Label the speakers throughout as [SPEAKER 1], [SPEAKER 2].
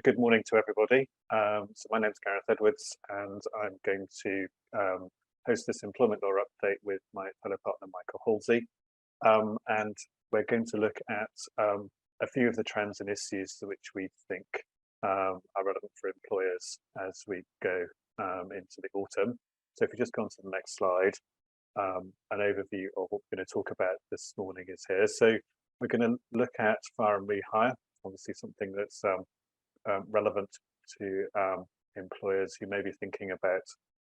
[SPEAKER 1] good morning to everybody. So my name's Gareth Edwards, and I'm going to host this employment law update with my fellow partner Michael Halsey. And we're going to look at a few of the trends and issues which we think are relevant for employers as we go into the autumn. So if we just go on to the next slide, an overview of what we're going to talk about this morning is here. So we're going to look at fire and rehire, obviously something that's relevant to employers who may be thinking about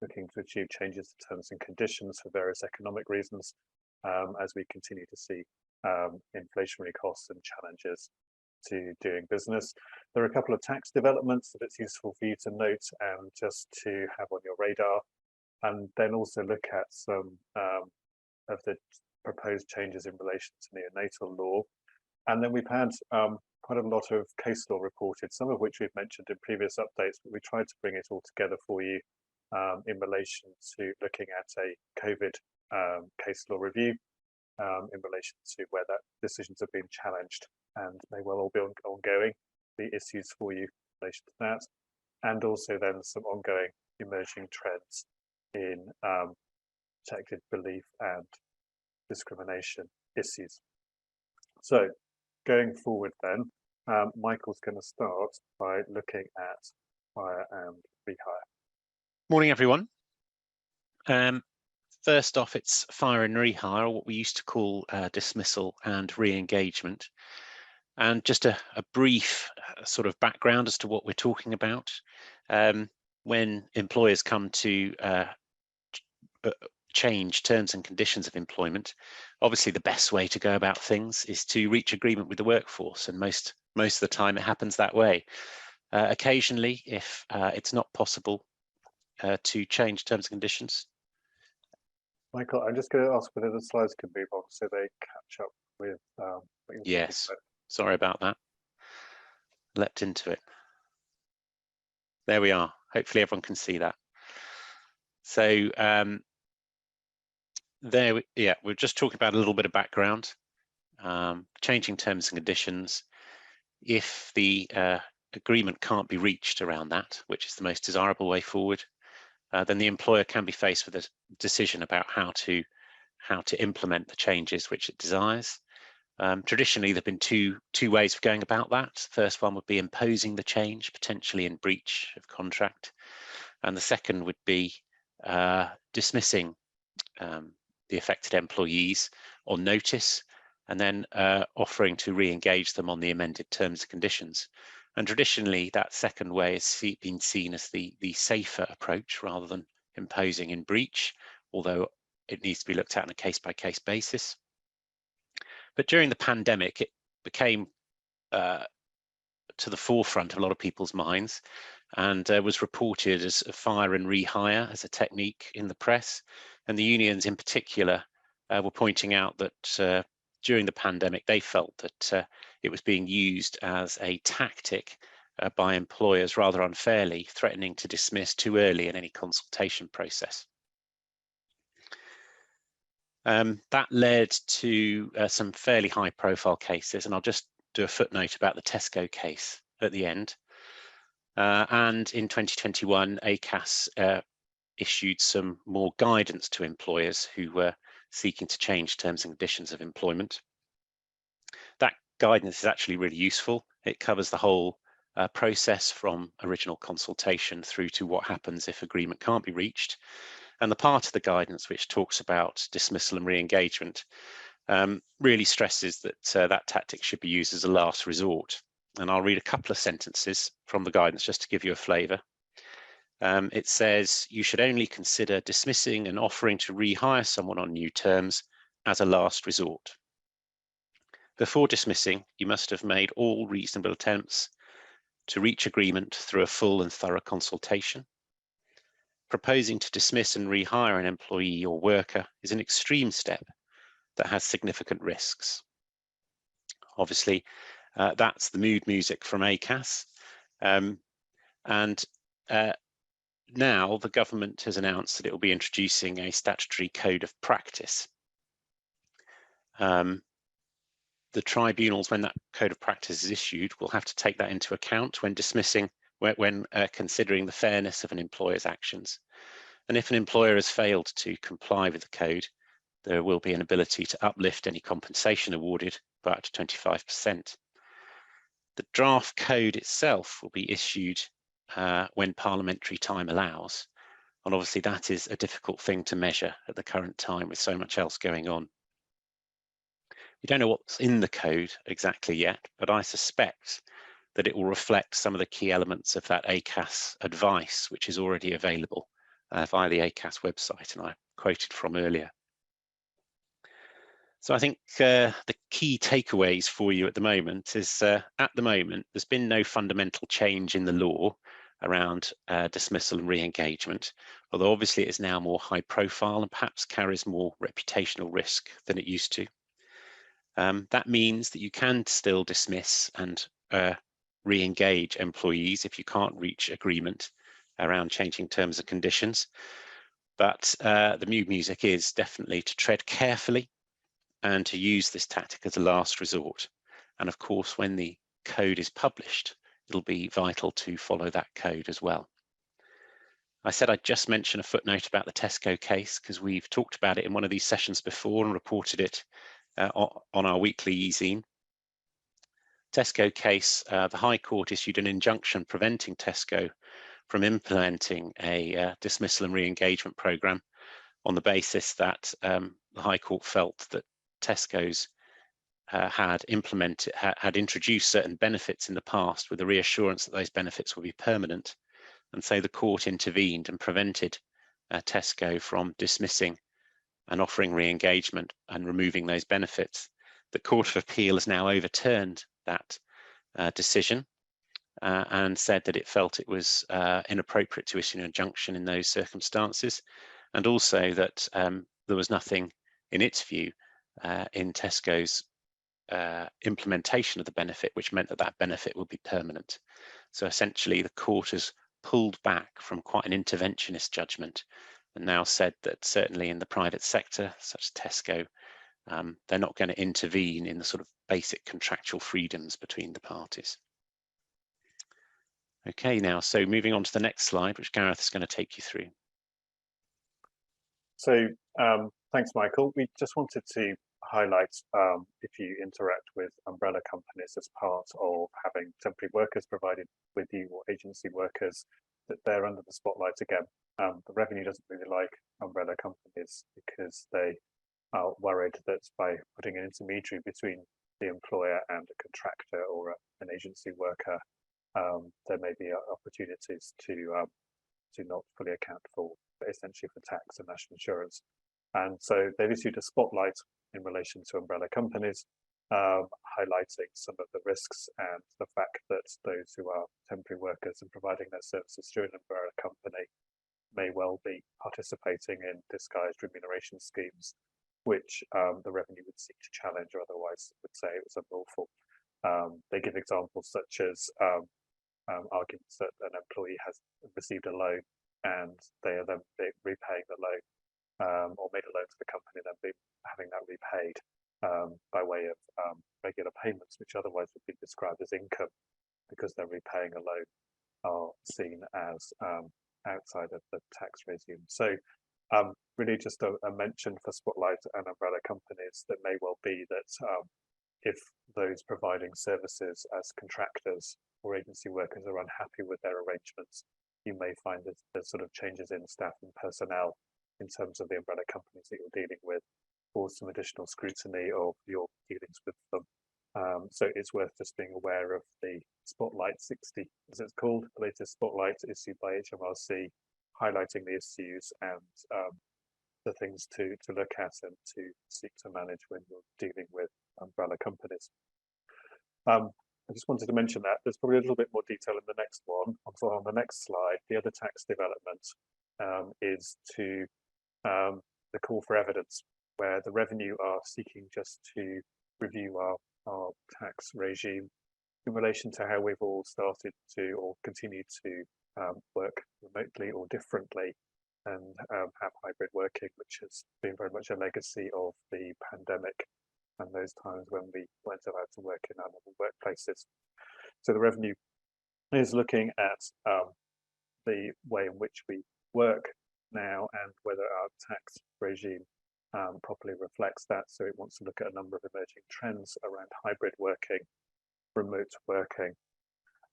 [SPEAKER 1] looking to achieve changes to terms and conditions for various economic reasons as we continue to see inflationary costs and challenges to doing business. There are a couple of tax developments that it's useful for you to note and just to have on your radar, and then also look at some of the proposed changes in relation to neonatal law. And then we've had quite a lot of case law reported, some of which we've mentioned in previous updates, but we tried to bring it all together for you in relation to looking at a COVID case law review in relation to where that decisions have been challenged and may well all be ongoing, the issues for you in relation to that, and also then some ongoing emerging trends in protected belief and discrimination issues. So going forward then, Michael's going to start by looking at fire and rehire.
[SPEAKER 2] Morning, everyone. First off, it's fire and rehire, or what we used to call dismissal and re-engagement. And just a brief sort of background as to what we're talking about. When employers come to change terms and conditions of employment, obviously the best way to go about things is to reach agreement with the workforce, and most of the time it happens that way. Occasionally, if it's not possible to change terms and conditions.
[SPEAKER 1] Michael, I'm just going to ask whether the slides can move on so they catch up with what you're
[SPEAKER 2] Yes, sorry about that. Leapt into it. There we are. Hopefully everyone can see that. So we're just talking about a little bit of background, changing terms and conditions. If the agreement can't be reached around that, which is the most desirable way forward, then the employer can be faced with a decision about how to implement the changes which it desires. Traditionally, there have been two ways of going about that. The first one would be imposing the change, potentially in breach of contract, and the second would be dismissing the affected employees on notice, and then offering to re-engage them on the amended terms and conditions. And traditionally, that second way has been seen as the safer approach rather than imposing in breach, although it needs to be looked at on a case-by-case basis. But during the pandemic, it became to the forefront of a lot of people's minds, and was reported as a fire and rehire as a technique in the press. And the unions in particular were pointing out that during the pandemic, they felt that it was being used as a tactic by employers rather unfairly, threatening to dismiss too early in any consultation process. That led to some fairly high profile cases, and I'll just do a footnote about the Tesco case at the end. And in 2021, ACAS issued some more guidance to employers who were seeking to change terms and conditions of employment. That guidance is actually really useful. It covers the whole process from original consultation through to what happens if agreement can't be reached. And the part of the guidance which talks about dismissal and re-engagement really stresses that that tactic should be used as a last resort. And I'll read a couple of sentences from the guidance just to give you a flavour. It says, you should only consider dismissing and offering to rehire someone on new terms as a last resort. Before dismissing, you must have made all reasonable attempts to reach agreement through a full and thorough consultation. Proposing to dismiss and rehire an employee or worker is an extreme step that has significant risks. Obviously, that's the mood music from ACAS. Now the government has announced that it will be introducing a statutory code of practice. the tribunals, when that code of practice is issued, will have to take that into account when considering the fairness of an employer's actions. And if an employer has failed to comply with the code, there will be an ability to uplift any compensation awarded by up to 25%. The draft code itself will be issued when parliamentary time allows. And obviously that is a difficult thing to measure at the current time with so much else going on. We don't know what's in the code exactly yet, but I suspect that it will reflect some of the key elements of that ACAS advice, which is already available via the ACAS website, and I quoted from earlier. So I think the key takeaways for you at the moment is, at the moment, there's been no fundamental change in the law around dismissal and re-engagement, although obviously it is now more high profile and perhaps carries more reputational risk than it used to. That means that you can still dismiss and re-engage employees if you can't reach agreement around changing terms and conditions. But the new music is definitely to tread carefully and to use this tactic as a last resort. And of course, when the code is published, it'll be vital to follow that code as well. I said I'd just mention a footnote about the Tesco case because we've talked about it in one of these sessions before and reported it on our weekly e-zine. Tesco case, the High Court issued an injunction preventing Tesco from implementing a dismissal and re-engagement programme on the basis that the High Court felt that Tesco's had introduced certain benefits in the past with the reassurance that those benefits would be permanent. And so the court intervened and prevented Tesco from dismissing and offering re-engagement and removing those benefits. The Court of Appeal has now overturned that decision and said that it felt it was inappropriate to issue an injunction in those circumstances, and also that there was nothing, in its view, in Tesco's implementation of the benefit, which meant that that benefit would be permanent. So essentially, the court has pulled back from quite an interventionist judgment and now said that certainly in the private sector, such as Tesco, they're not going to intervene in the sort of basic contractual freedoms between the parties. Okay, now, so moving on to the next slide, which Gareth is going to take you through.
[SPEAKER 1] So thanks, Michael. We just wanted to highlight if you interact with umbrella companies as part of having temporary workers provided with you or agency workers, that they're under the spotlight again. The revenue doesn't really like umbrella companies because they are worried that by putting an intermediary between the employer and a contractor or an agency worker, there may be opportunities to not fully account for, essentially for tax and national insurance. And so they've issued a spotlight in relation to umbrella companies, highlighting some of the risks and the fact that those who are temporary workers and providing their services through an umbrella company may well be participating in disguised remuneration schemes, which the revenue would seek to challenge, or otherwise would say it was unlawful. They give examples such as arguments that an employee has received a loan and they are then repaying the loan, or made a loan to the company, then having that repaid by way of regular payments, which otherwise would be described as income because they're repaying a loan, are seen as outside of the tax regime. So really just a mention for Spotlight and umbrella companies that may well be that if those providing services as contractors or agency workers are unhappy with their arrangements, you may find that there's sort of changes in staff and personnel in terms of the umbrella companies that you're dealing with, or some additional scrutiny of your dealings with them. So it's worth just being aware of the Spotlight 60, as it's called, the latest Spotlight issued by HMRC, highlighting the issues and the things to look at and to seek to manage when you're dealing with umbrella companies. I just wanted to mention that there's probably a little bit more detail in the next one. So on the next slide, the other tax development is to the call for evidence, where the revenue are seeking just to review our tax regime in relation to how we've all started to or continue to work remotely or differently and have hybrid working, which has been very much a legacy of the pandemic. and those times when we weren't allowed to work in our normal workplaces. So the revenue is looking at the way in which we work now and whether our tax regime properly reflects that. So it wants to look at a number of emerging trends around hybrid working, remote working,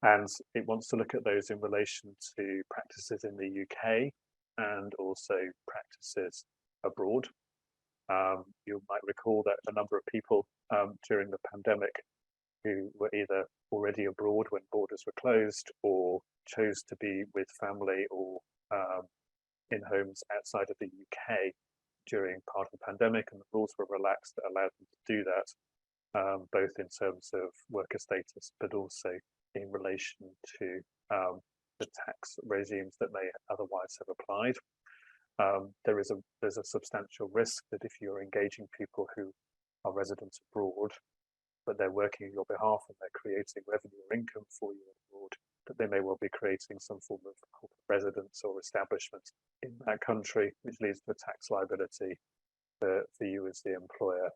[SPEAKER 1] and it wants to look at those in relation to practices in the UK and also practices abroad. You might recall that a number of people during the pandemic who were either already abroad when borders were closed or chose to be with family or in homes outside of the UK during part of the pandemic, and the rules were relaxed that allowed them to do that, both in terms of worker status, but also in relation to the tax regimes that may otherwise have applied. There's a substantial risk that if you're engaging people who are residents abroad, but they're working on your behalf and they're creating revenue or income for you abroad, that they may well be creating some form of corporate residence or establishment in that country, which leads to a tax liability for you as the employer.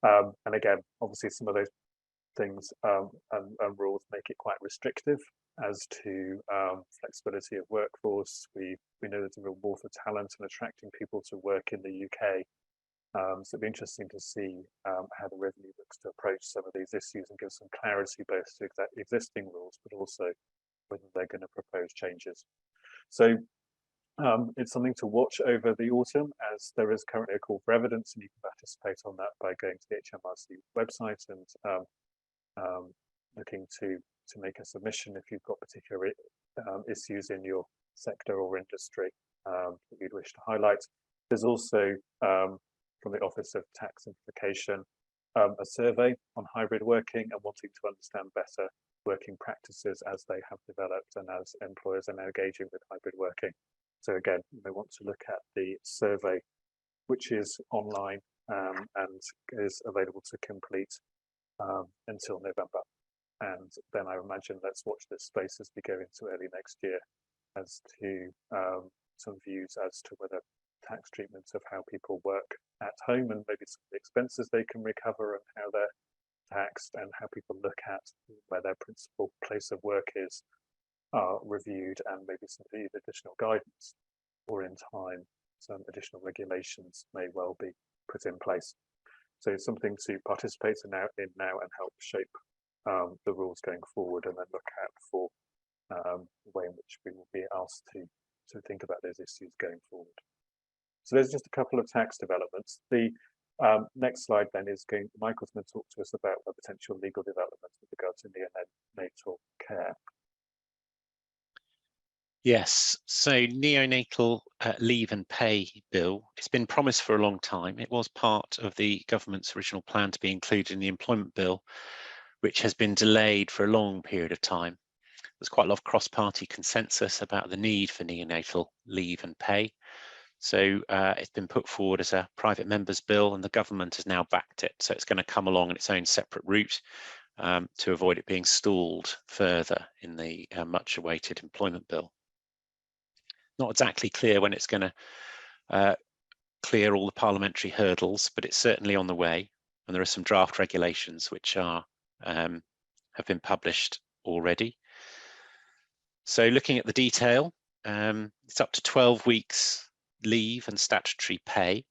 [SPEAKER 1] And again, obviously some of those things and rules make it quite restrictive as to flexibility of workforce. We know there's a real war for talent and attracting people to work in the UK. So it'd be interesting to see how the revenue looks to approach some of these issues and give some clarity both to existing rules, but also whether they're going to propose changes. So it's something to watch over the autumn, as there is currently a call for evidence, and you can participate on that by going to the HMRC website and looking to make a submission if you've got particular issues in your sector or industry that you'd wish to highlight. There's also from the Office of Tax Simplification a survey on hybrid working and wanting to understand better working practices as they have developed and as employers are now engaging with hybrid working. So again, you may want to look at the survey, which is online and is available to complete until November. And then I imagine let's watch this space as we go into early next year as to some views as to whether tax treatments of how people work at home and maybe some of the expenses they can recover and how they're taxed, and how people look at where their principal place of work is are reviewed, and maybe some of the additional guidance or in time some additional regulations may well be put in place. So it's something to participate in now and help shape the rules going forward, and then look out for the way in which we will be asked to think about those issues going forward. So there's just a couple of tax developments. The next slide then is Michael's going to talk to us about the potential legal developments with regard to neonatal care.
[SPEAKER 2] Yes, so neonatal leave and pay bill, it's been promised for a long time. It was part of the government's original plan to be included in the employment bill, which has been delayed for a long period of time. There's quite a lot of cross-party consensus about the need for neonatal leave and pay. So it's been put forward as a private member's bill, and the government has now backed it. So it's going to come along in its own separate route to avoid it being stalled further in the much awaited employment bill. Not exactly clear when it's going to clear all the parliamentary hurdles, but it's certainly on the way. And there are some draft regulations which are have been published already. So looking at the detail, it's up to 12 weeks leave and statutory pay,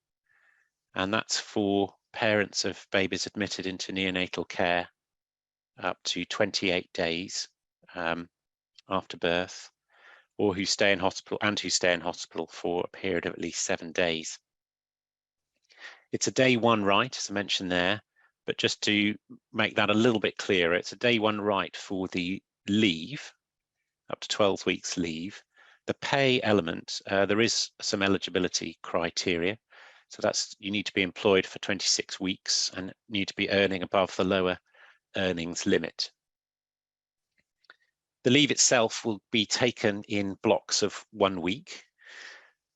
[SPEAKER 2] and that's for parents of babies admitted into neonatal care up to 28 days after birth, or who stay in hospital for a period of at least 7 days. It's a day one right, as I mentioned there, but just to make that a little bit clearer, it's a day one right for the leave, up to 12 weeks leave. The pay element, there is some eligibility criteria. So that's, you need to be employed for 26 weeks and need to be earning above the lower earnings limit. The leave itself will be taken in blocks of 1 week,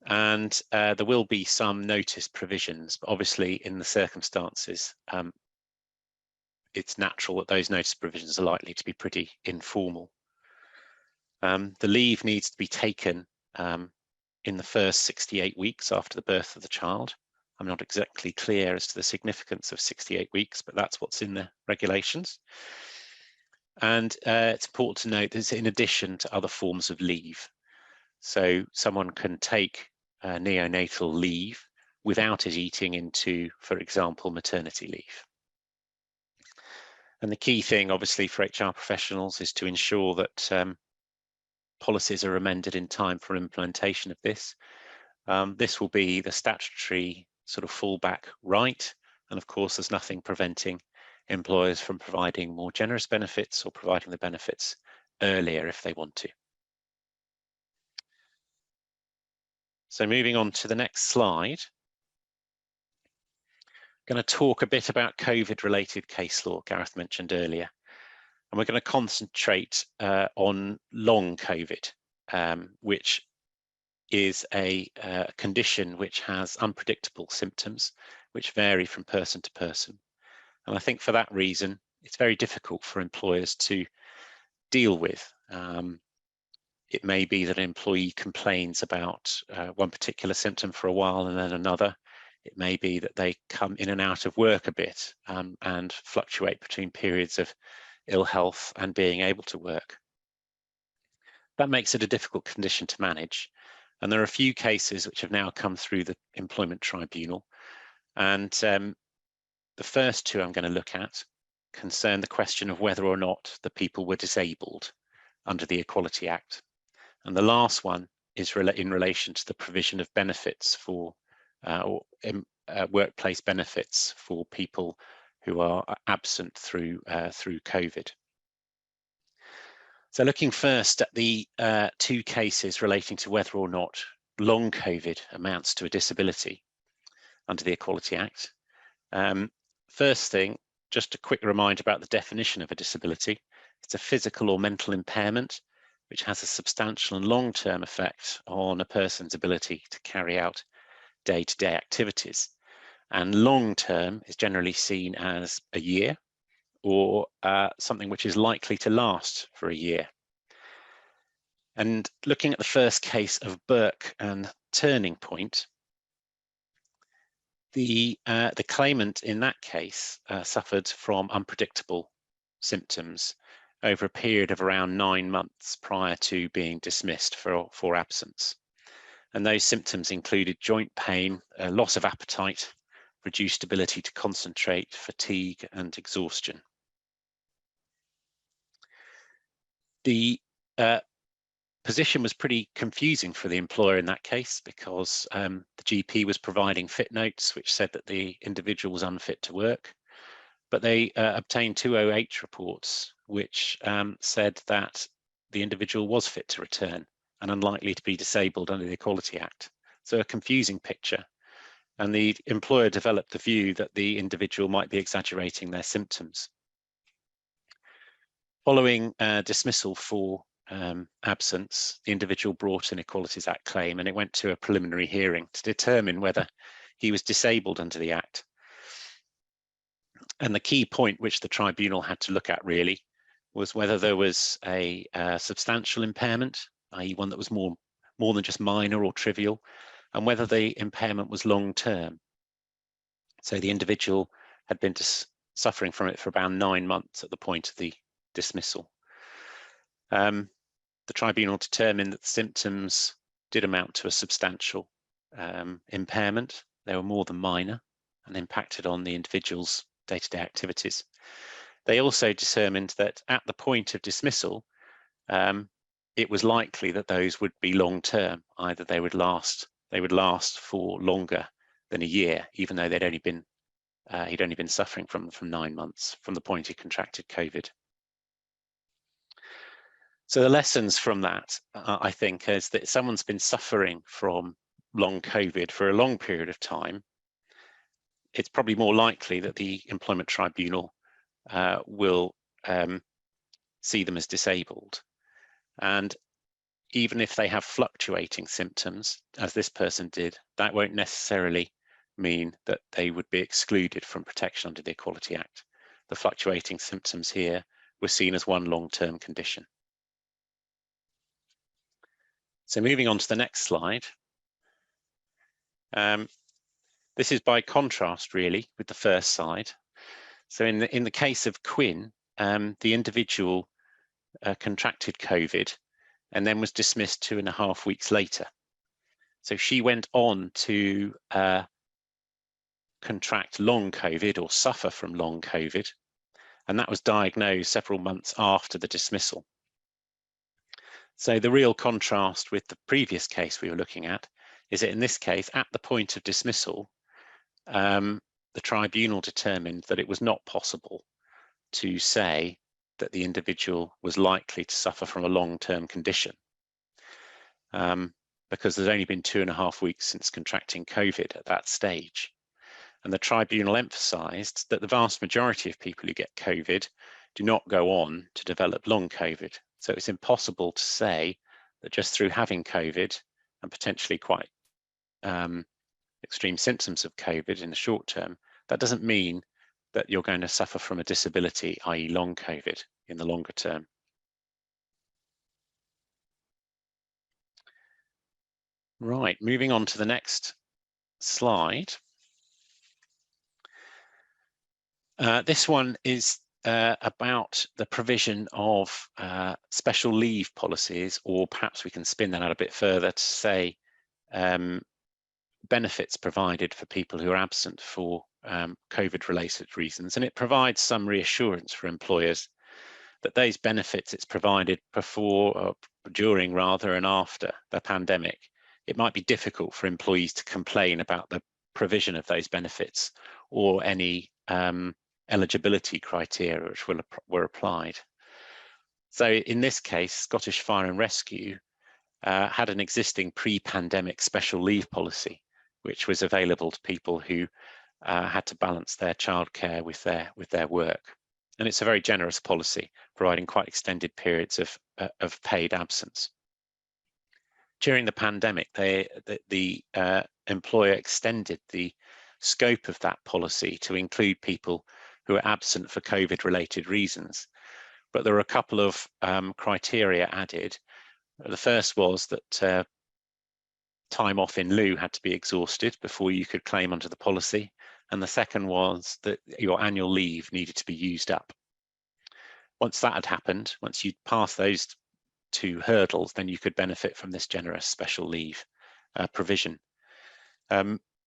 [SPEAKER 2] and there will be some notice provisions, but obviously in the circumstances, it's natural that those notice provisions are likely to be pretty informal. The leave needs to be taken in the first 68 weeks after the birth of the child, I'm not exactly clear as to the significance of 68 weeks, but that's what's in the regulations. And it's important to note that it's in addition to other forms of leave. So someone can take neonatal leave without it eating into, for example, maternity leave. And the key thing, obviously, for HR professionals is to ensure that policies are amended in time for implementation of this. This will be the statutory sort of fallback right. And of course, there's nothing preventing employers from providing more generous benefits or providing the benefits earlier if they want to. So moving on to the next slide, I'm going to talk a bit about COVID-related case law Gareth mentioned earlier. And we're going to concentrate on long COVID, which is a condition which has unpredictable symptoms, which vary from person to person. And I think for that reason, it's very difficult for employers to deal with. It may be that an employee complains about one particular symptom for a while and then another. It may be that they come in and out of work a bit and fluctuate between periods of ill health and being able to work. That makes it a difficult condition to manage. And there are a few cases which have now come through the Employment Tribunal. And the first two I'm going to look at concern the question of whether or not the people were disabled under the Equality Act. And the last one is in relation to the provision of benefits for workplace benefits for people who are absent through COVID. So looking first at the two cases relating to whether or not long COVID amounts to a disability under the Equality Act. First thing, just a quick reminder about the definition of a disability. It's a physical or mental impairment which has a substantial and long-term effect on a person's ability to carry out day-to-day activities. And long-term is generally seen as a year or something which is likely to last for a year. And looking at the first case of Burke and Turning Point, the claimant in that case suffered from unpredictable symptoms over a period of around 9 months prior to being dismissed for absence. And those symptoms included joint pain, loss of appetite, reduced ability to concentrate, fatigue, and exhaustion. The position was pretty confusing for the employer in that case because the GP was providing fit notes which said that the individual was unfit to work, but they obtained 2 OH reports which said that the individual was fit to return and unlikely to be disabled under the Equality Act. So a confusing picture. And the employer developed the view that the individual might be exaggerating their symptoms. Following dismissal for absence, the individual brought an Equalities Act claim and it went to a preliminary hearing to determine whether he was disabled under the Act. And the key point which the tribunal had to look at really was whether there was a substantial impairment, i.e. one that was more than just minor or trivial, and whether the impairment was long-term. So the individual had been suffering from it for about 9 months at the point of the dismissal. The tribunal determined that the symptoms did amount to a substantial impairment. They were more than minor and impacted on the individual's day-to-day activities. They also determined that at the point of dismissal, it was likely that those would be long-term. Either they would last for longer than a year, even though he'd only been suffering from 9 months from the point he contracted COVID. So the lessons from that, I think, is that if someone's been suffering from long COVID for a long period of time, it's probably more likely that the Employment Tribunal will see them as disabled. And even if they have fluctuating symptoms, as this person did, that won't necessarily mean that they would be excluded from protection under the Equality Act. The fluctuating symptoms here were seen as one long-term condition. So moving on to the next slide. This is by contrast, really, with the first side. So in the case of Quinn, the individual contracted COVID and then was dismissed 2.5 weeks later. So she went on to contract long COVID or suffer from long COVID, and that was diagnosed several months after the dismissal. So the real contrast with the previous case we were looking at is that in this case, at the point of dismissal, the tribunal determined that it was not possible to say that the individual was likely to suffer from a long-term condition, because there's only been 2.5 weeks since contracting COVID at that stage. And the tribunal emphasised that the vast majority of people who get COVID do not go on to develop long COVID. So it's impossible to say that just through having COVID and potentially quite extreme symptoms of COVID in the short term, that doesn't mean that you're going to suffer from a disability, i.e. long COVID, in the longer term. Right, moving on to the next slide. This one is about the provision of special leave policies, or perhaps we can spin that out a bit further to say benefits provided for people who are absent for COVID-related reasons. And it provides some reassurance for employers that those benefits it's provided before, or during rather, and after the pandemic. It might be difficult for employees to complain about the provision of those benefits or any eligibility criteria which were applied. So in this case, Scottish Fire and Rescue had an existing pre-pandemic special leave policy, which was available to people who had to balance their childcare with their work. And it's a very generous policy, providing quite extended periods of paid absence. During the pandemic, the employer extended the scope of that policy to include people who are absent for COVID-related reasons. But there are a couple of criteria added. The first was that time off in lieu had to be exhausted before you could claim under the policy. And the second was that your annual leave needed to be used up. Once that had happened, once you'd passed those two hurdles, then you could benefit from this generous special leave provision.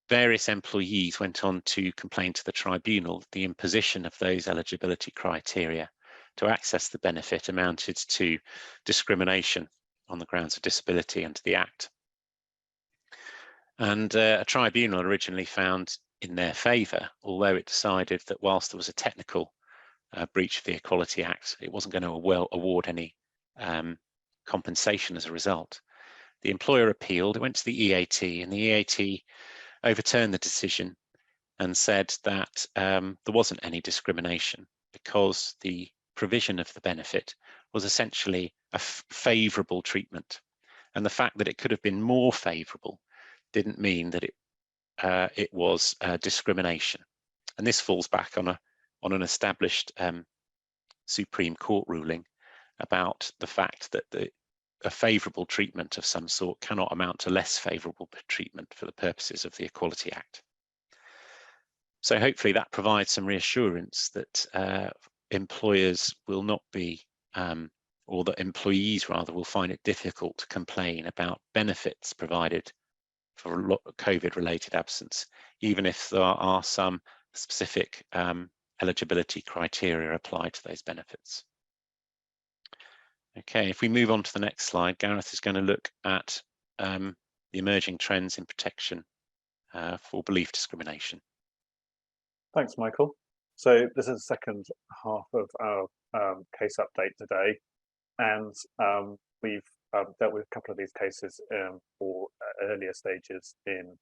[SPEAKER 2] Various employees went on to complain to the tribunal the imposition of those eligibility criteria to access the benefit amounted to discrimination on the grounds of disability under the Act. And a tribunal originally found in their favour, although it decided that whilst there was a technical breach of the Equality Act, it wasn't going to award any compensation as a result. The employer appealed, it went to the EAT, and the EAT overturned the decision and said that there wasn't any discrimination because the provision of the benefit was essentially a favourable treatment. And the fact that it could have been more favourable didn't mean that it was discrimination. And this falls back on an established Supreme Court ruling about the fact that a favourable treatment of some sort cannot amount to less favourable treatment for the purposes of the Equality Act. So hopefully that provides some reassurance that employers will not be, or that employees rather, will find it difficult to complain about benefits provided for COVID-related absence, even if there are some specific eligibility criteria applied to those benefits. Okay, if we move on to the next slide, Gareth is going to look at the emerging trends in protection for belief discrimination.
[SPEAKER 1] Thanks, Michael. So this is the second half of our case update today, and we've dealt with a couple of these cases for earlier stages in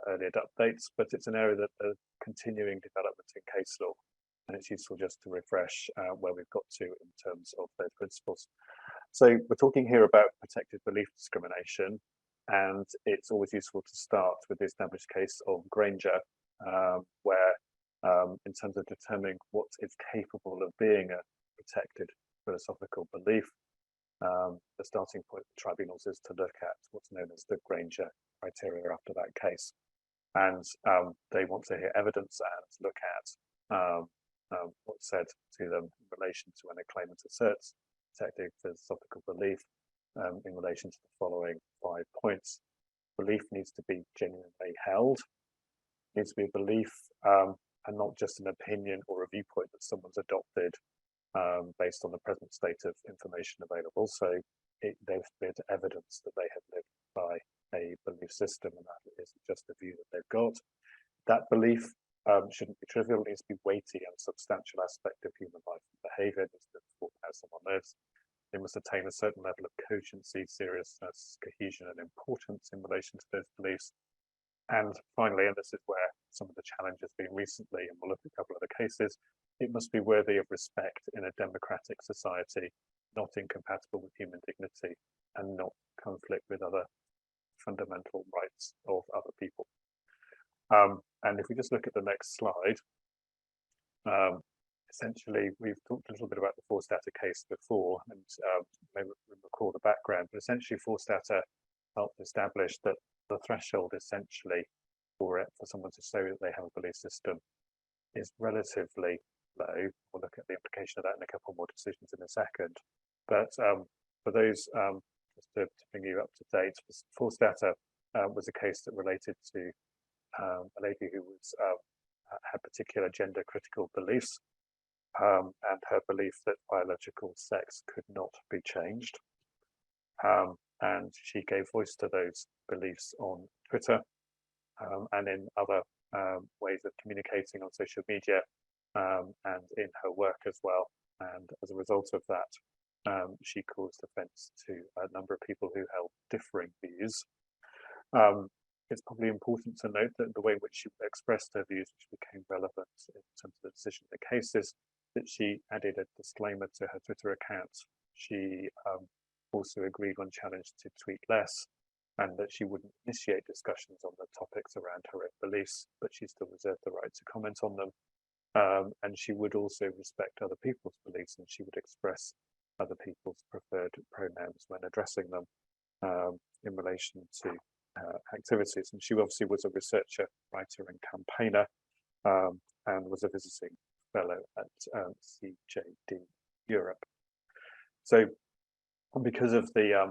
[SPEAKER 1] earlier updates, but it's an area that are continuing development in case law, and it's useful just to refresh where we've got to in terms of those principles. So we're talking here about protected belief discrimination, and it's always useful to start with the established case of Granger, where in terms of determining what is capable of being a protected philosophical belief, the starting point for tribunals is to look at what's known as the Granger criteria after that case. and they want to hear evidence and look at what's said to them in relation to when a claimant asserts protected philosophical belief in relation to the following 5 points. Belief needs to be genuinely held, needs to be a belief and not just an opinion or a viewpoint that someone's adopted based on the present state of information available. So there's been evidence that they have lived by a belief system, and that isn't just a view that they've got. That belief shouldn't be trivial. It needs to be weighty and substantial aspect of human life and behaviour. It needs to inform how someone lives. They must attain a certain level of cogency, seriousness, cohesion, and importance in relation to those beliefs. And finally, and this is where some of the challenge has been recently, and we'll look at a couple of the cases, it must be worthy of respect in a democratic society, not incompatible with human dignity, and not conflict with other fundamental rights of other people. And if we just look at the next slide, essentially we've talked a little bit about the Forstater case before, and maybe recall the background, but essentially Forstater helped establish that the threshold essentially for someone to show that they have a belief system is relatively low. We'll look at the implication of that in a couple more decisions in a second. But for those, just to bring you up to date, Forstater was a case that related to a lady who was had particular gender critical beliefs and her belief that biological sex could not be changed. And she gave voice to those beliefs on Twitter and in other ways of communicating on social media and in her work as well. And as a result of that, she caused offence to a number of people who held differing views. It's probably important to note that the way in which she expressed her views, which became relevant in terms of the decision of the case, is that she added a disclaimer to her Twitter account. She also agreed when challenged to tweet less, and that she wouldn't initiate discussions on the topics around her own beliefs, but she still reserved the right to comment on them. And she would also respect other people's beliefs, and she would express other people's preferred pronouns when addressing them in relation to activities. And she obviously was a researcher, writer and campaigner, and was a visiting fellow at CJD Europe. So because of the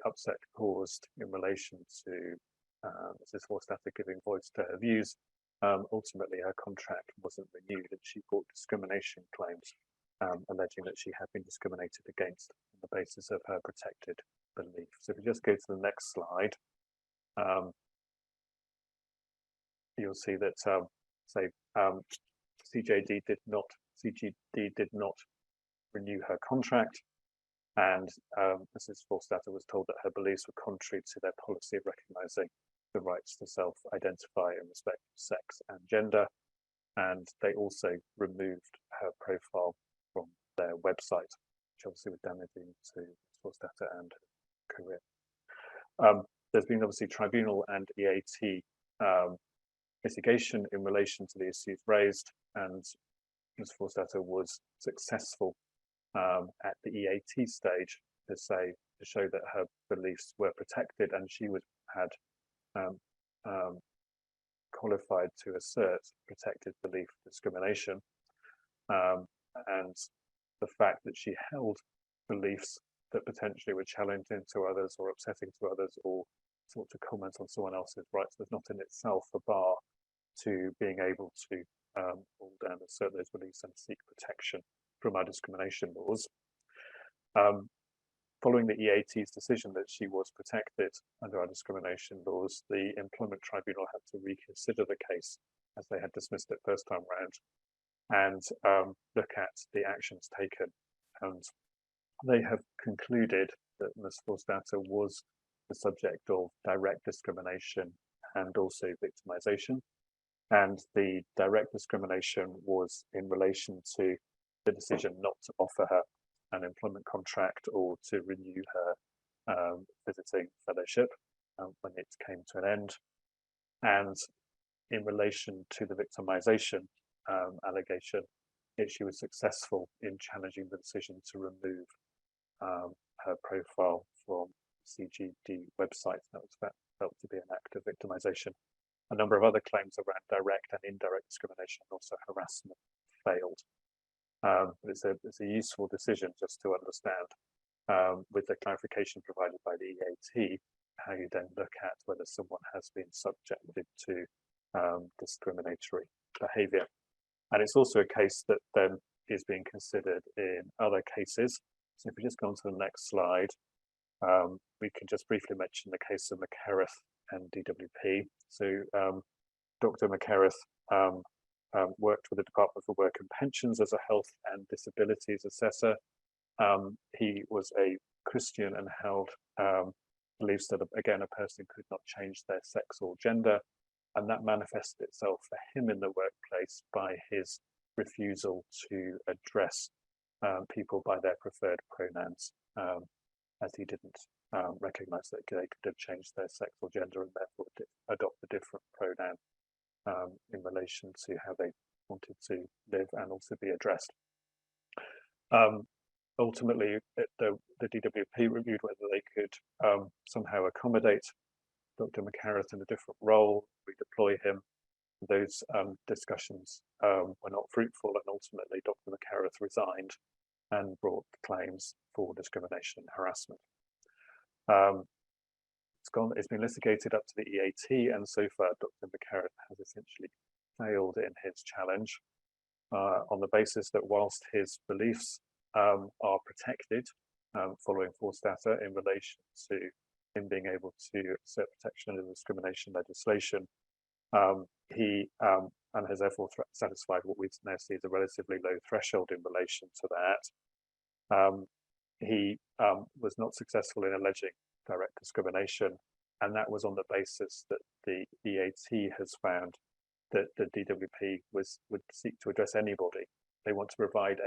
[SPEAKER 1] upset caused in relation to Mrs. Forstater giving voice to her views, ultimately her contract wasn't renewed, and she brought discrimination claims alleging that she had been discriminated against on the basis of her protected belief. So if we just go to the next slide, you'll see that CJD did not renew her contract, and Mrs. Forstater was told that her beliefs were contrary to their policy of recognising the rights to self-identify in respect of sex and gender, and they also removed her profile from their website, which obviously was damaging to Mrs. Forstater and her career. There's been obviously tribunal and EAT litigation in relation to the issues raised, and Ms. Forstater was successful at the EAT stage to show that her beliefs were protected, and she had qualified to assert protected belief discrimination, and the fact that she held beliefs that potentially were challenging to others or upsetting to others or sought to comment on someone else's rights was not in itself a bar to being able to hold and assert those beliefs and seek protection from our discrimination laws. Following the EAT's decision that she was protected under our discrimination laws, the Employment Tribunal had to reconsider the case as they had dismissed it first time round and look at the actions taken. And they have concluded that Ms. Forstater was the subject of direct discrimination and also victimization. And the direct discrimination was in relation to the decision not to offer her an employment contract or to renew her visiting fellowship when it came to an end. And in relation to the victimization allegation, she was successful in challenging the decision to remove her profile from CGD website. That was felt to be an act of victimization. A number of other claims around direct and indirect discrimination and also harassment failed. But it's a useful decision just to understand, with the clarification provided by the EAT, how you then look at whether someone has been subjected to discriminatory behaviour. And it's also a case that then is being considered in other cases. So if we just go on to the next slide, we can just briefly mention the case of Gareth and DWP. So Dr. Gareth worked with the Department for Work and Pensions as a health and disabilities assessor. He was a Christian and held beliefs that, again, a person could not change their sex or gender, and that manifested itself for him in the workplace by his refusal to address people by their preferred pronouns, as he didn't recognise that they could have changed their sex or gender and therefore adopt a different pronoun in relation to how they wanted to live and also be addressed. Ultimately, the DWP reviewed whether they could somehow accommodate Dr. Gareth in a different role, redeploy him. Those discussions were not fruitful, and ultimately Dr. Gareth resigned and brought claims for discrimination and harassment. It's been litigated up to the EAT, and so far Dr. Gareth has essentially failed in his challenge on the basis that whilst his beliefs are protected following forced data in relation to him being able to assert protection under discrimination legislation, he and has therefore satisfied what we now see as a relatively low threshold in relation to that. He was not successful in alleging direct discrimination, and that was on the basis that the EAT has found that the DWP would seek to address anybody. They want to provide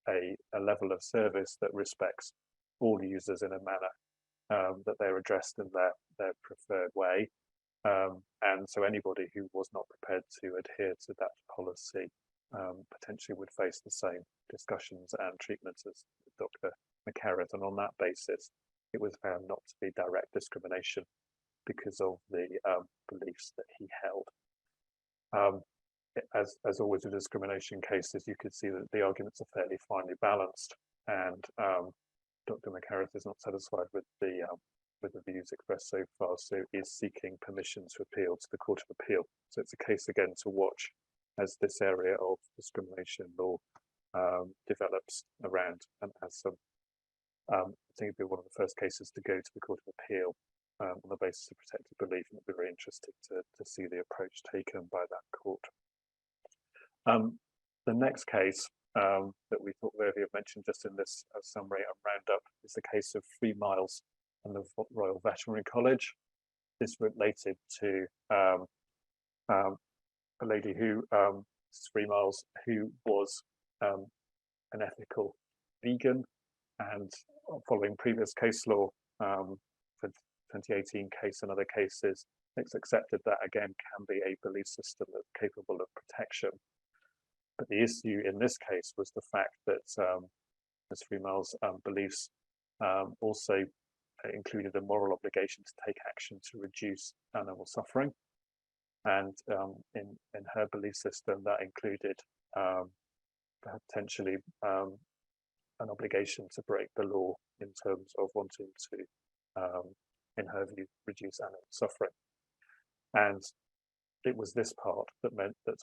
[SPEAKER 1] a level of service that respects all users in a manner that they're addressed in their preferred way. And so anybody who was not prepared to adhere to that policy potentially would face the same discussions and treatments as Dr. Gareth. And on that basis, it was found not to be direct discrimination because of the beliefs that he held. As always with discrimination cases, you could see that the arguments are fairly finely balanced, and Dr. Gareth is not satisfied with the views expressed so far, so is seeking permission to appeal to the Court of Appeal. So it's a case again to watch as this area of discrimination law develops around, and as some, I think it'd be one of the first cases to go to the Court of Appeal on the basis of protected belief, and it'd be very interesting to see the approach taken by that court. The next case that we thought worthy of mention just in this summary and roundup is the case of 3 Miles and the Royal Veterinary College. This related to a lady who, 3 Miles, who was an ethical vegan, and following previous case law for 2018 case and other cases, it's accepted that again can be a belief system that's capable of protection. But the issue in this case was the fact that Ms. 3 Miles' beliefs also included a moral obligation to take action to reduce animal suffering. And in her belief system, that included potentially an obligation to break the law in terms of wanting to, in her view, reduce animal suffering. And it was this part that meant that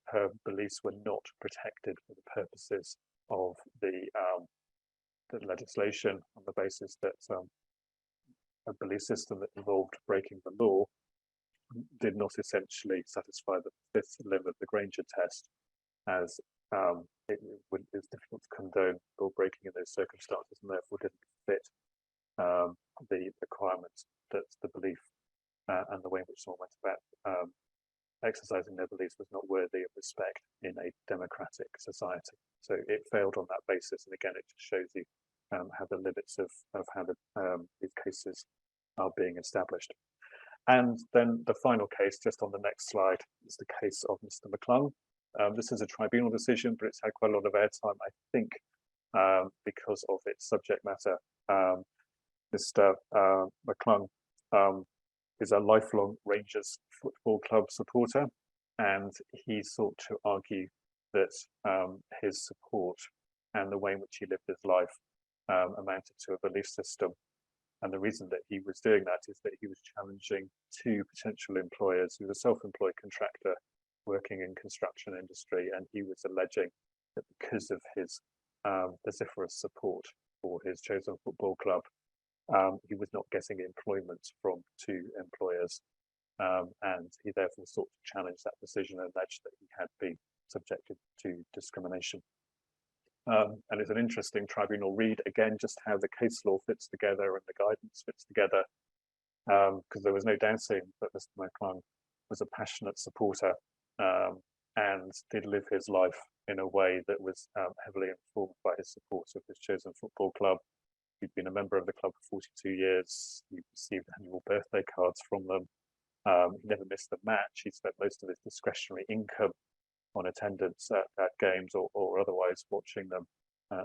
[SPEAKER 1] her beliefs were not protected for the purposes of the legislation, on the basis that a belief system that involved breaking the law did not essentially satisfy the 5th limit of the Granger test, as it is difficult to condone law breaking in those circumstances, and therefore didn't fit the requirements that the belief and the way in which someone went about exercising their beliefs was not worthy of respect in a democratic society. So it failed on that basis, and again, it just shows you how the limits of how these cases are being established. And then the final case, just on the next slide, is the case of Mr Mcclung. This is a tribunal decision, but it's had quite a lot of airtime, I think, because of its subject matter. Mr Mcclung is a lifelong Rangers Football Club supporter, and he sought to argue that his support and the way in which he lived his life amounted to a belief system. And the reason that he was doing that is that he was challenging two potential employers. He was a self-employed contractor working in construction industry, and he was alleging that because of his vociferous support for his chosen football club, he was not getting employment from two employers, and he therefore sought to challenge that decision and alleged that he had been subjected to discrimination. And it's an interesting tribunal read, again, just how the case law fits together and the guidance fits together, because there was no doubting that Mr Mcclung was a passionate supporter and did live his life in a way that was heavily informed by his support of his chosen football club. He'd been a member of the club for 42 years. He received annual birthday cards from them. He never missed a match. He spent most of his discretionary income on attendance at games or otherwise watching them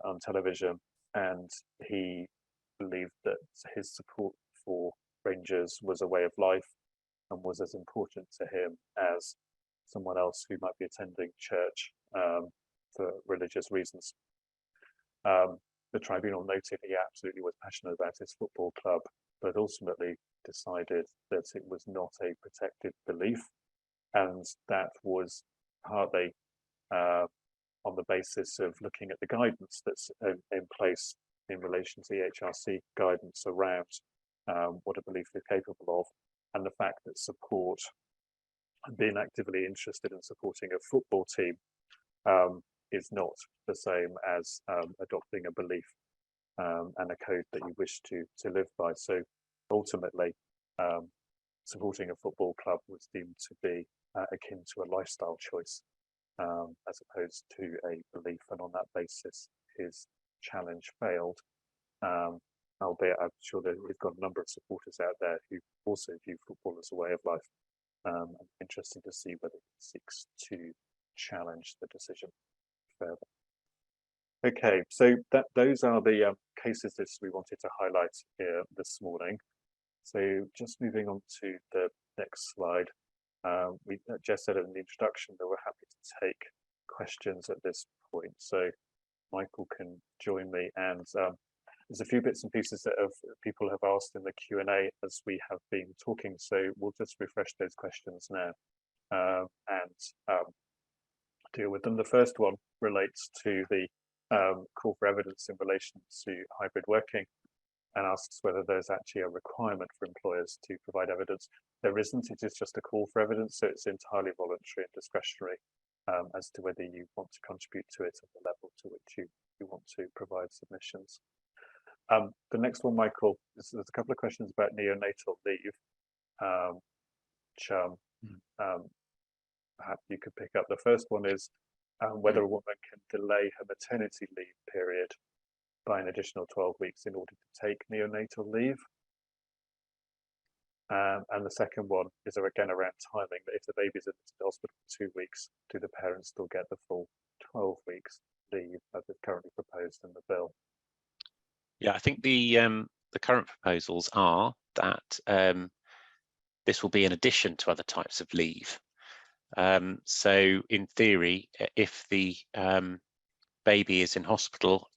[SPEAKER 1] on television. And he believed that his support for Rangers was a way of life and was as important to him as someone else who might be attending church for religious reasons. The tribunal noted he absolutely was passionate about his football club, but ultimately decided that it was not a protected belief, and that was partly on the basis of looking at the guidance that's in place in relation to the HRC guidance around what a belief is capable of, and the fact that support, being actively interested in supporting a football team, is not the same as adopting a belief and a code that you wish to live by. So ultimately, supporting a football club was deemed to be akin to a lifestyle choice, as opposed to a belief, and on that basis his challenge failed, albeit I'm sure that we've got a number of supporters out there who also view football as a way of life. Interesting to see whether he seeks to challenge the decision further. Okay, so those are the cases that we wanted to highlight here this morning. So just moving on to the next slide. We just said in the introduction that we're happy to take questions at this point. So Michael can join me, and there's a few bits and pieces that people have asked in the Q&A as we have been talking. So we'll just refresh those questions now and deal with them. The first one relates to the call for evidence in relation to hybrid working, and asks whether there's actually a requirement for employers to provide evidence. There isn't, it is just a call for evidence, so it's entirely voluntary and discretionary as to whether you want to contribute to it at the level to which you want to provide submissions. The next one, Michael, there's a couple of questions about neonatal leave, which perhaps you could pick up. The first one is whether a woman can delay her maternity leave period by an additional 12 weeks in order to take neonatal leave. And the second one is again around timing, that if the baby's admitted to hospital for 2 weeks, do the parents still get the full 12 weeks leave as is currently proposed in the bill?
[SPEAKER 2] Yeah, I think the current proposals are that this will be in addition to other types of leave. So in theory, if the baby is in hospital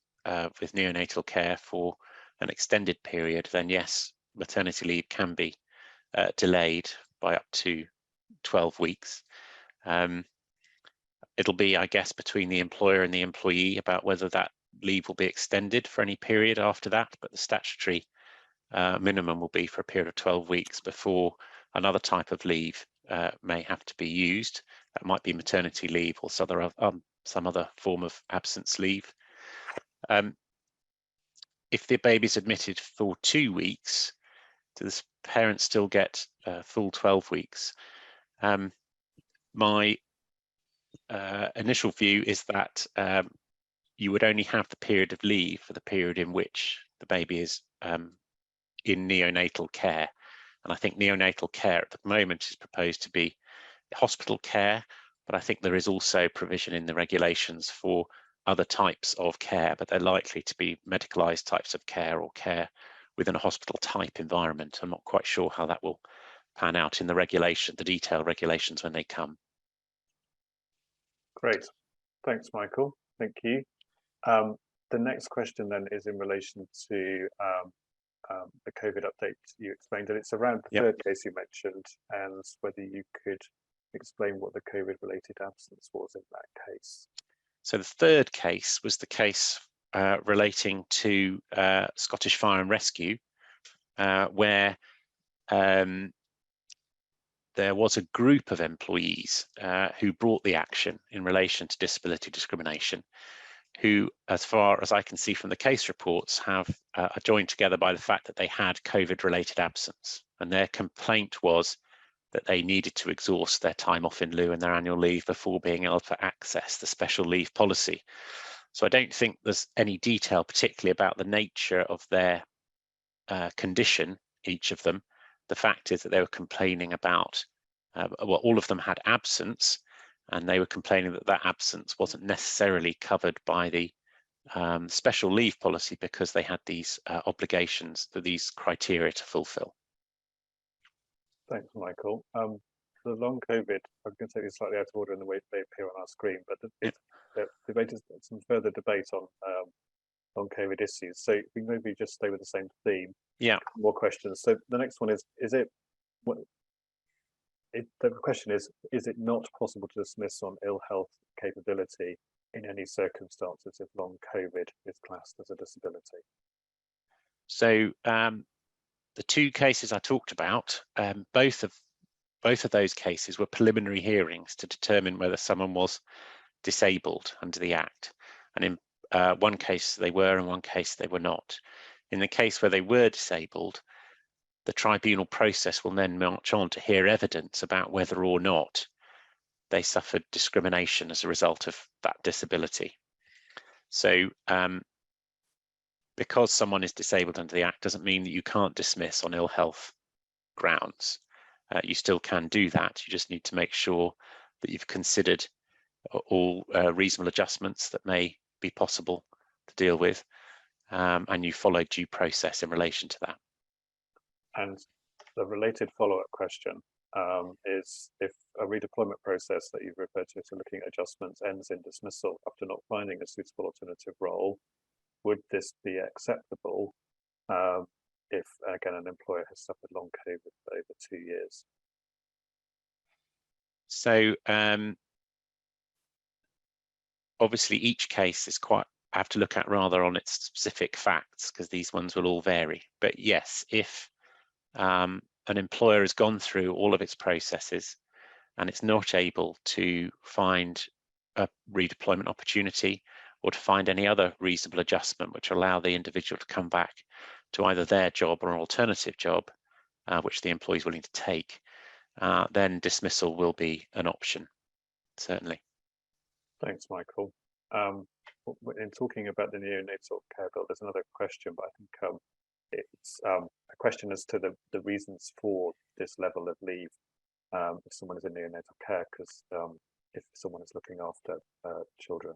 [SPEAKER 2] with neonatal care for an extended period, then yes, maternity leave can be delayed by up to 12 weeks. It'll be, I guess, between the employer and the employee about whether that leave will be extended for any period after that, but the statutory minimum will be for a period of 12 weeks before another type of leave may have to be used. That might be maternity leave or some other form of absence leave. If the baby's admitted for 2 weeks, do the parents still get full 12 weeks? My initial view is that you would only have the period of leave for the period in which the baby is in neonatal care. And I think neonatal care at the moment is proposed to be hospital care, but I think there is also provision in the regulations for other types of care, but they're likely to be medicalised types of care or care within a hospital type environment. I'm not quite sure how that will pan out in the regulation, the detailed regulations when they come.
[SPEAKER 1] Great, thanks, Michael. Thank you. The next question then is in relation to the COVID update you explained, and it's around the third case you mentioned, and whether you could explain what the COVID-related absence was in that case.
[SPEAKER 2] So the third case was the case relating to Scottish Fire and Rescue, where there was a group of employees who brought the action in relation to disability discrimination, who, as far as I can see from the case reports, are joined together by the fact that they had COVID-related absence, and their complaint was that they needed to exhaust their time off in lieu and their annual leave before being able to access the special leave policy. So I don't think there's any detail particularly about the nature of their condition, each of them. The fact is that they were complaining about, well, all of them had absence, and they were complaining that that absence wasn't necessarily covered by the special leave policy because they had these obligations, these criteria to fulfill.
[SPEAKER 1] Thanks, Michael. The long COVID, I'm going to take this slightly out of order in the way they appear on our screen, but the debate is some further debate on long COVID issues. So if we maybe just stay with the same theme.
[SPEAKER 2] Yeah.
[SPEAKER 1] More questions. So the next one is it? The question is it not possible to dismiss on ill health capability in any circumstances if long COVID is classed as a disability?
[SPEAKER 2] So the two cases I talked about, both of those cases were preliminary hearings to determine whether someone was disabled under the Act. And in one case they were, in one case they were not. In the case where they were disabled, the tribunal process will then march on to hear evidence about whether or not they suffered discrimination as a result of that disability. So because someone is disabled under the Act doesn't mean that you can't dismiss on ill health grounds. You still can do that. You just need to make sure that you've considered all reasonable adjustments that may be possible to deal with, and you follow due process in relation to that. And
[SPEAKER 1] the related follow-up question is, if a redeployment process that you've referred to looking at adjustments ends in dismissal after not finding a suitable alternative role, would this be acceptable if, again, an employer has suffered long COVID for over 2 years?
[SPEAKER 2] So obviously each case is I have to look at rather on its specific facts, because these ones will all vary. But yes, if an employer has gone through all of its processes and it's not able to find a redeployment opportunity or to find any other reasonable adjustment which will allow the individual to come back to either their job or an alternative job, which the employee is willing to take, then dismissal will be an option, certainly.
[SPEAKER 1] Thanks, Michael. In talking about the neonatal care bill, there's another question, but I think it's a question as to the reasons for this level of leave if someone is in neonatal care, because if someone is looking after children,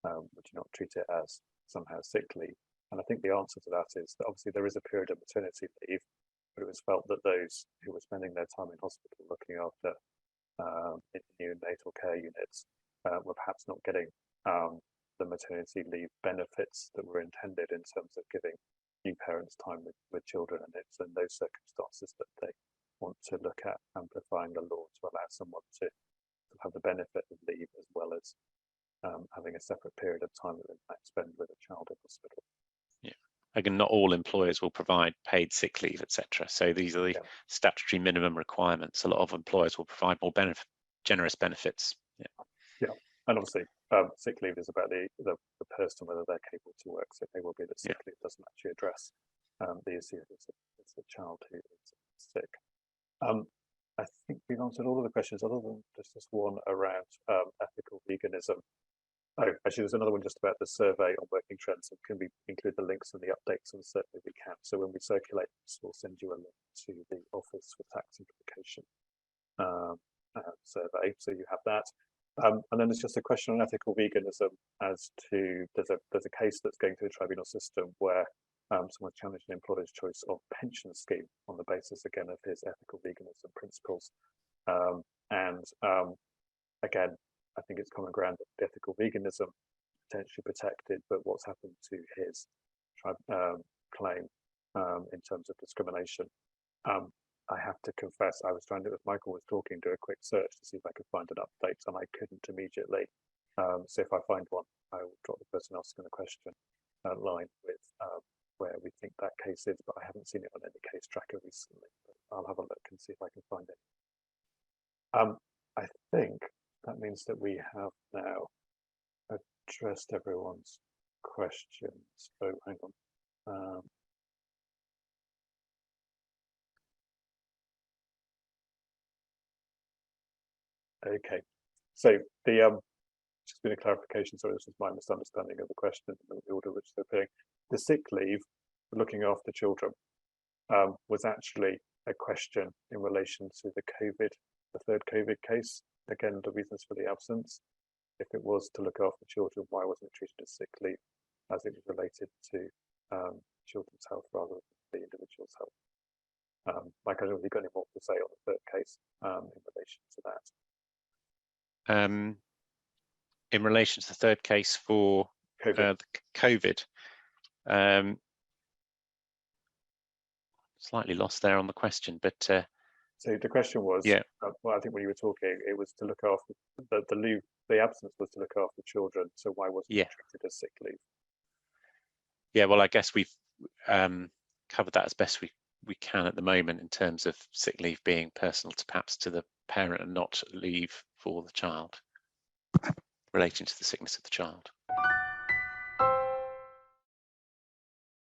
[SPEAKER 1] would you not treat it as somehow sick leave? And I think the answer to that is that obviously there is a period of maternity leave, but it was felt that those who were spending their time in hospital looking after in neonatal care units were perhaps not getting the maternity leave benefits that were intended in terms of giving new parents time with children, and it's in those circumstances that they want to look at amplifying the law to allow someone to have the benefit of leave as well as having a separate period of time that they might spend with a child in hospital.
[SPEAKER 2] Yeah, again, not all employers will provide paid sick leave, etc. So these are the statutory minimum requirements. A lot of employers will provide more generous benefits.
[SPEAKER 1] Yeah, and obviously sick leave is about the person, whether they're capable to work. So it may well be that sick leave doesn't actually address the issue if it's a child who is sick. I think we've answered all of the questions other than just this one around ethical veganism. Oh, actually, there's another one just about the survey on working trends, and can we include the links and the updates? And certainly we can. So when we circulate this, we'll send you a link to the Office for Tax Simplification survey, so you have that. And then there's just a question on ethical veganism as to there's a case that's going through the tribunal system where someone challenged an employer's choice of pension scheme on the basis, again, of his ethical veganism principles. Again, I think it's common ground that ethical veganism potentially protected, but what's happened to his claim in terms of discrimination? I have to confess, I was trying to, as Michael was talking, do a quick search to see if I could find an update, and I couldn't immediately. So if I find one, I will drop the person asking the question line with where we think that case is, but I haven't seen it on any case tracker recently. But I'll have a look and see if I can find it. I think that means that we have now addressed everyone's questions. Oh, hang on. Okay, so the just been a clarification. Sorry, this was my misunderstanding of the question and the order which they're appearing. The sick leave for looking after children was actually a question in relation to the third COVID case. Again, the reasons for the absence. If it was to look after children, why wasn't it treated as sick leave, as it was related to children's health rather than the individual's health? Mike, I don't know if you've got any more to say on the third case in relation to that.
[SPEAKER 2] In relation to the third case for COVID, slightly lost there on the question, but
[SPEAKER 1] so the question was,
[SPEAKER 2] yeah,
[SPEAKER 1] well, I think when you were talking, it was to look after the leave. The absence was to look after children. So why wasn't it treated as sick leave?
[SPEAKER 2] Yeah, well, I guess we've covered that as best we can at the moment in terms of sick leave being personal to perhaps to the parent and not leave for the child relating to the sickness of the child.